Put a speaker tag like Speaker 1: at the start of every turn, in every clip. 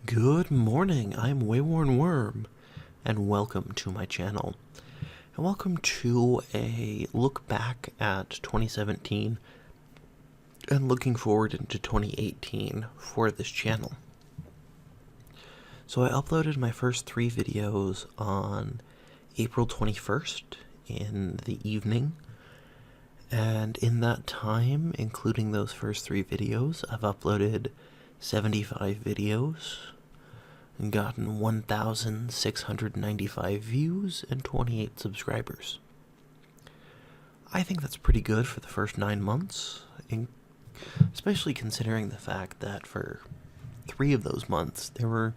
Speaker 1: Good morning, I'm WaywornWyrm, and welcome to my channel. And welcome to a look back at 2017 and looking forward into 2018 for this channel. So I uploaded my first 3 videos on April 21st in the evening, and in that time, including those first 3 videos, I've uploaded 75 videos and gotten 1,695 views and 28 subscribers. I think that's pretty good for the first 9 months, especially considering the fact that for 3 of those months there were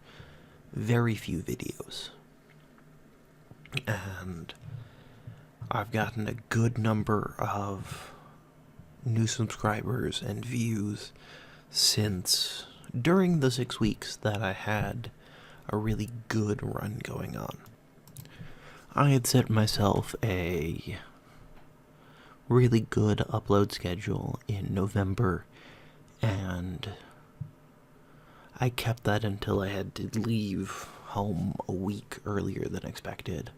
Speaker 1: very few videos. And I've gotten a good number of new subscribers and views since during the 6 weeks that I had a really good run going on. I had set myself a really good upload schedule in November, and I kept that until I had to leave home a week earlier than expected,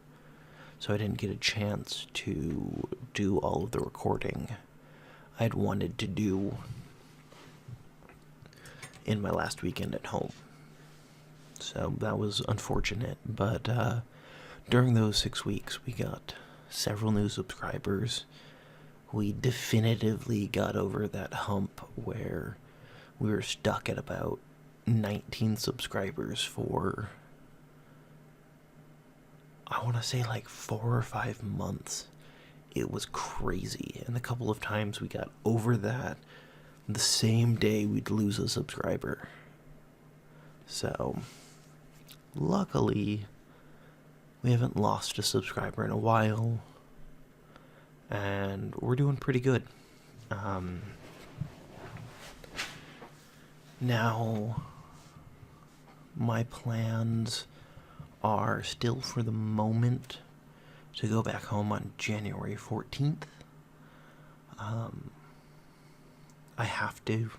Speaker 1: so I didn't get a chance to do all of the recording I'd wanted to do in my last weekend at home. So that was unfortunate, but during those 6 weeks we got several new subscribers. We definitively got over that hump where we were stuck at about 19 subscribers for, I want to say, like 4 or 5 months. It was crazy, and a couple of times we got over that the same day we'd lose a subscriber. So luckily we haven't lost a subscriber in a while, and we're doing pretty good. Now my plans are still, for the moment, to go back home on January 14th. I have to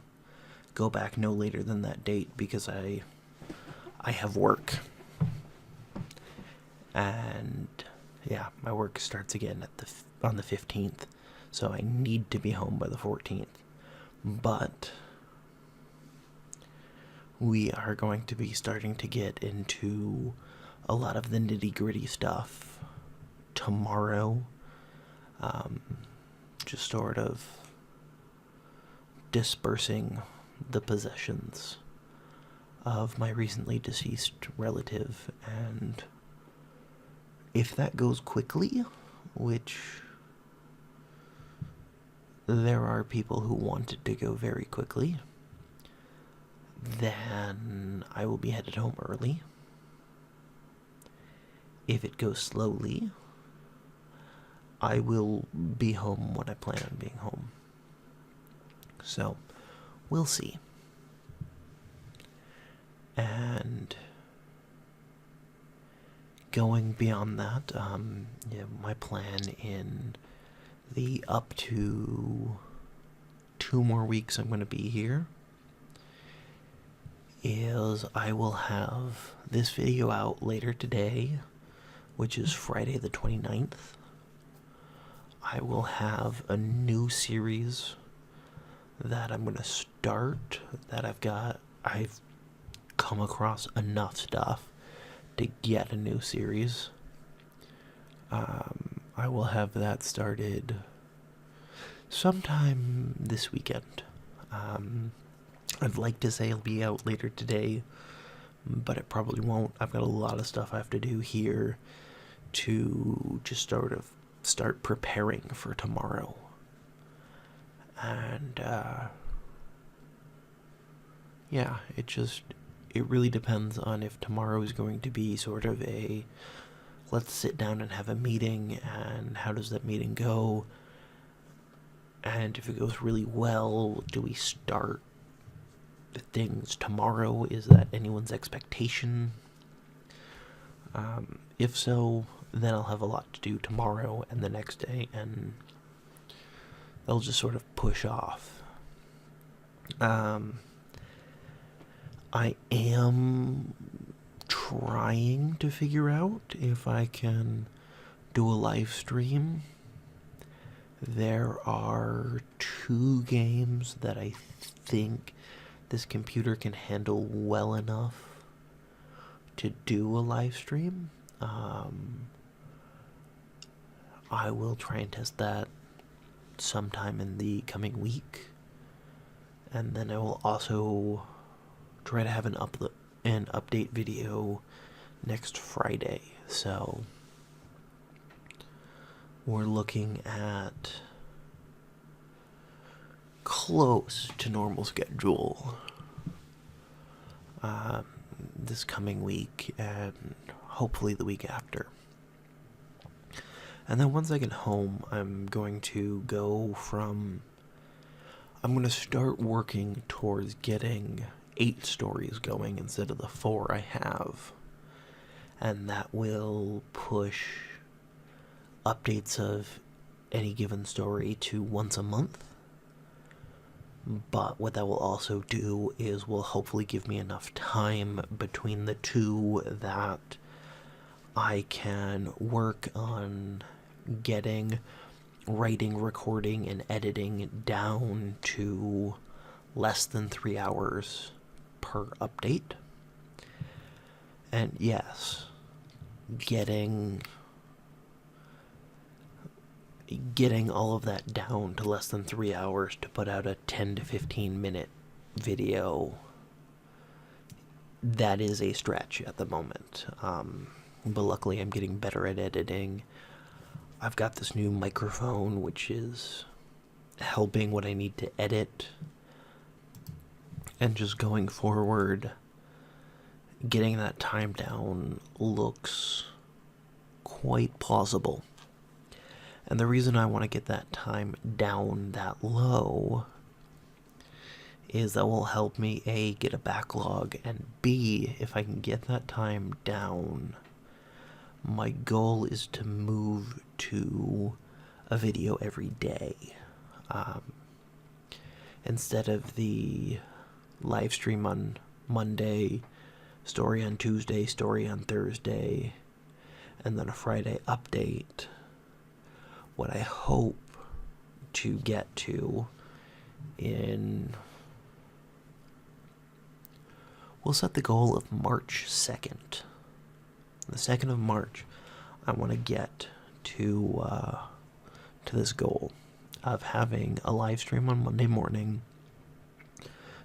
Speaker 1: go back no later than that date because I have work. And yeah, my work starts again on the 15th, so I need to be home by the 14th. But we are going to be starting to get into a lot of the nitty-gritty stuff tomorrow. Just sort of dispersing the possessions of my recently deceased relative, and if that goes quickly, which there are people who want it to go very quickly, then I will be headed home early. If it goes slowly, I will be home when I plan on being home. So, we'll see. And going beyond that, my plan in the up to 2 more weeks I'm going to be here is I will have this video out later today, which is Friday the 29th. I will have a new series that I'm going to start, that I've come across enough stuff to get a new series. I will have that started sometime this weekend. I'd like to say it'll be out later today, but it probably won't. I've got a lot of stuff I have to do here to just sort of start preparing for tomorrow. And yeah, it really depends on if tomorrow is going to be sort of a let's sit down and have a meeting, and how does that meeting go, and if it goes really well, do we start things tomorrow? Is that anyone's expectation? If so, then I'll have a lot to do tomorrow and the next day, and they'll just sort of push off. I am trying to figure out if I can do a live stream. There are 2 games that I think this computer can handle well enough to do a live stream. I will try and test that sometime in the coming week. And then I will also try to have an update video next Friday. So we're looking at close to normal schedule this coming week and hopefully the week after. And then once I get home, I'm going to start working towards getting 8 stories going instead of the 4 I have. And that will push updates of any given story to once a month. But what that will also do is will hopefully give me enough time between the 2 that I can work on getting writing, recording, and editing down to less than 3 hours per update. And yes, getting all of that down to less than 3 hours to put out a 10 to 15 minute video, that is a stretch at the moment. But luckily I'm getting better at editing. I've got this new microphone which is helping what I need to edit. And just going forward, getting that time down looks quite plausible. And the reason I want to get that time down that low is that will help me A, get a backlog, and B, if I can get that time down, my goal is to move to a video every day. Instead of the live stream on Monday, story on Tuesday, story on Thursday, and then a Friday update, what I hope to get to we'll set the goal of March 2nd. The 2nd of March, I want to get to this goal of having a live stream on Monday morning,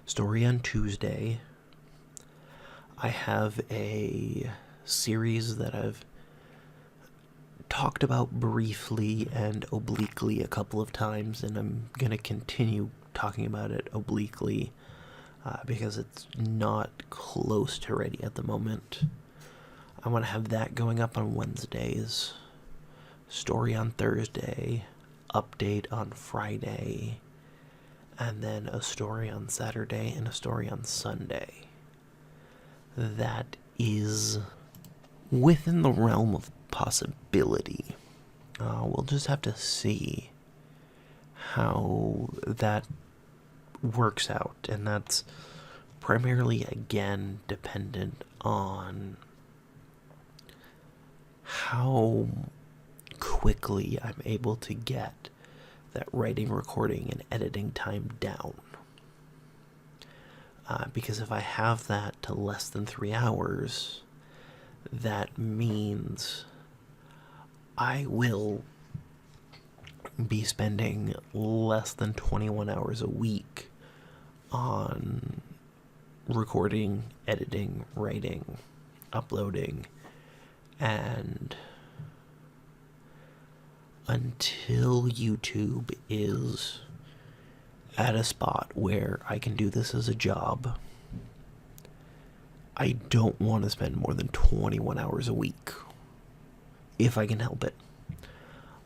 Speaker 1: story on Tuesday. I have a series that I've talked about briefly and obliquely a couple of times, and I'm going to continue talking about it obliquely because it's not close to ready at the moment. I want to have that going up on Wednesdays, story on Thursday, update on Friday, and then a story on Saturday and a story on Sunday. That is within the realm of possibility. We'll just have to see how that works out, and that's primarily, again, dependent on how quickly I'm able to get that writing, recording, and editing time down. Because if I have that to less than 3 hours, that means I will be spending less than 21 hours a week on recording, editing, writing, uploading, and until YouTube is at a spot where I can do this as a job, I don't want to spend more than 21 hours a week, if I can help it,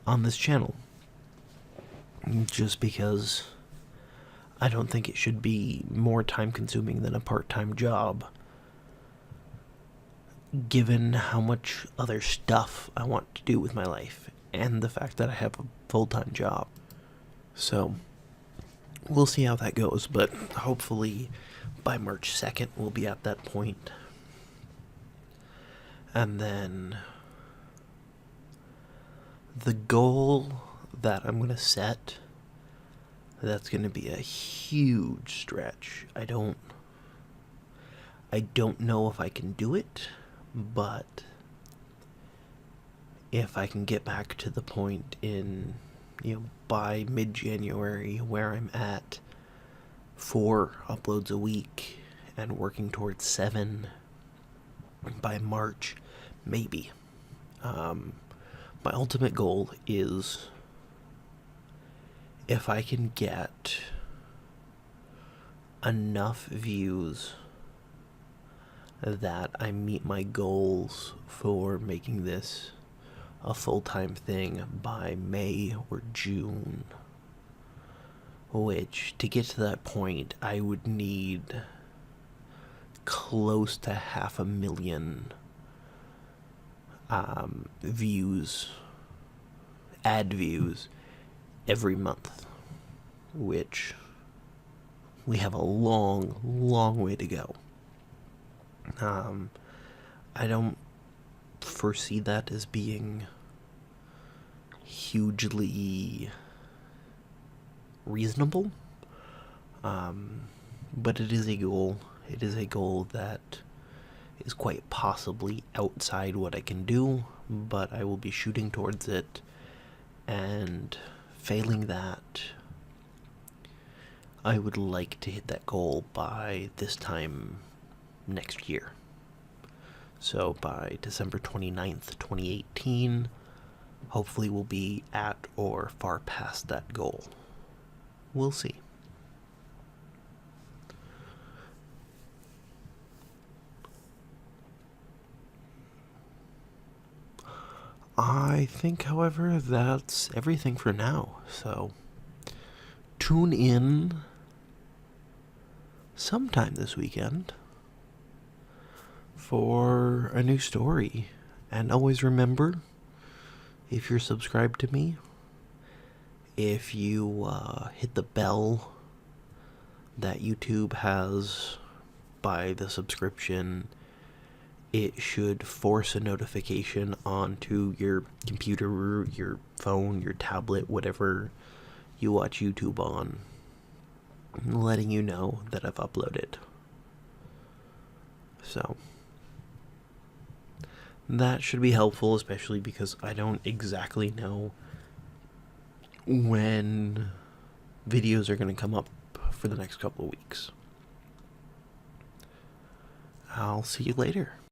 Speaker 1: on this channel. Just because I don't think it should be more time consuming than a part-time job, given how much other stuff I want to do with my life, and the fact that I have a full-time job. So we'll see how that goes, but hopefully by March 2nd, we'll be at that point. And then the goal that I'm going to set, that's going to be a huge stretch. I don't know if I can do it, but if I can get back to the point in, by mid-January where I'm at 4 uploads a week and working towards 7 by March, maybe. My ultimate goal is if I can get enough views that I meet my goals for making this a full-time thing by May or June. Which, to get to that point, I would need close to 500,000 views, ad views, every month. Which, we have a long, long way to go. I don't foresee that as being hugely reasonable, but it is a goal. It is a goal that is quite possibly outside what I can do, but I will be shooting towards it, and failing that, I would like to hit that goal by this time next year. So by December 29th, 2018, hopefully we'll be at or far past that goal. We'll see. I think, however, that's everything for now. So tune in sometime this weekend for a new story. And always remember, if you're subscribed to me, if you hit the bell that YouTube has by the subscription, it should force a notification onto your computer, your phone, your tablet, whatever you watch YouTube on, letting you know that I've uploaded. So that should be helpful, especially because I don't exactly know when videos are going to come up for the next couple of weeks. I'll see you later.